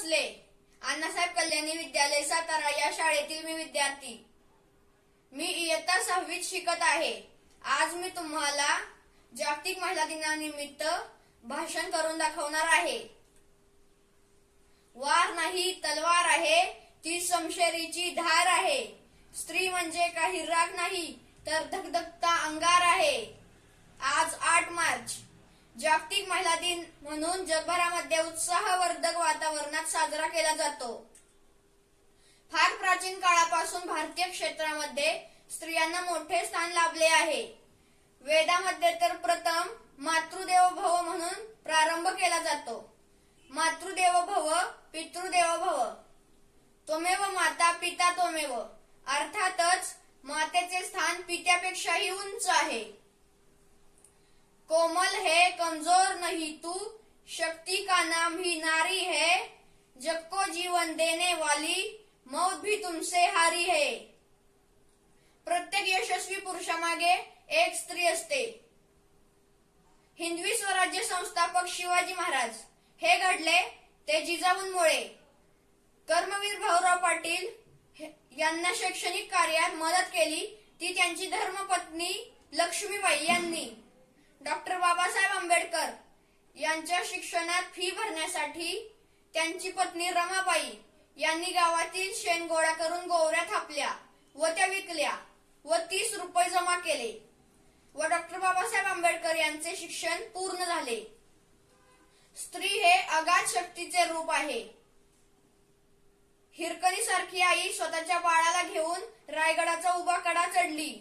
भोसले, अण्णासाहेब कल्याणी विद्यालय सातारा या शाळेतील मी विद्यार्थी. मी इयत्ता 6वीत शिकत आहे. आज मी तुम्हाला जागतिक महिला दिनानिमित्त भाषण करून दाखवणार आहे. वार नाही तलवार आहे, ती शमशेरीची धार आहे. स्त्री म्हणजे काही राग नाही तर धगधगता अंगार आहे. आज 8 मार्च जागतिक महिला दिन म्हणून जगभरामध्ये उत्साहवर्धक वातावरणात साजरा केला जातो. फार प्राचीन काळापासून भारतीय क्षेत्रामध्ये स्त्रियांना मोठे स्थान लाभले आहे. वेदामध्ये तर प्रथम मातृदेवो भव म्हणून प्रारंभ केला जातो. मातृदेवो भव, पितृदेवो भव. त्वमेव माता पिता त्वमेव. अर्थातच मातेचे स्थान पित्यापेक्षाही उंच आहे. कोमल है कमजोर नहीं तू, शक्ति का नाम ही नारी है. जग को जीवन देने वाली, मौत भी तुमसे हारी है. प्रत्येक यशस्वी पुरुषामागे एक स्त्री असते. हिंदवी स्वराज्य संस्थापक शिवाजी महाराज हे घडले ते जिजाऊंमुळे. कर्मवीर भाऊराव पाटील यांना शैक्षणिक कार्यात मदत केली ती त्यांची धर्मपत्नी लक्ष्मीबाई यांनी. डॉक्टर बाबासाहेब आंबेडकर यांच्या शिक्षणात फी भरण्यासाठी त्यांची पत्नी रमाबाई यांनी गावातील शेण गोळा करून गोवऱ्या थापल्या व त्या विकल्या व 30 रुपये जमा केले व डॉक्टर बाबासाहेब आंबेडकर यांचे शिक्षण पूर्ण झाले. स्त्री हे अगाध शक्तीचे रूप आहे. हिरकणी सारखी आई स्वतःच्या बाळाला घेऊन रायगडाचा उभा कडा चढली.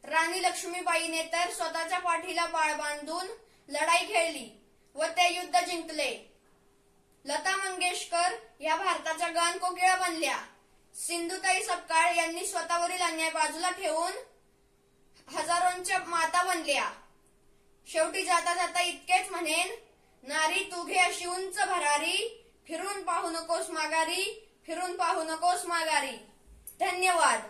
राणी लक्ष्मीबाईने तर स्वतःच्या पाठीला बाळ बांधून लढाई खेळली व ते युद्ध जिंकले. लता मंगेशकर या भारताच्या गान कोकिळा बनल्या. सिंधुताई सपकाळ यांनी स्वतःवरील अन्याय बाजूला ठेवून हजारोंच्या माता बनल्या. शेवटी जाता जाता इतकेच म्हणेन, नारी तू घे अशी उंच भरारी, फिरून पाहू नकोस माघारी, फिरून पाहू नकोस माघारी. धन्यवाद.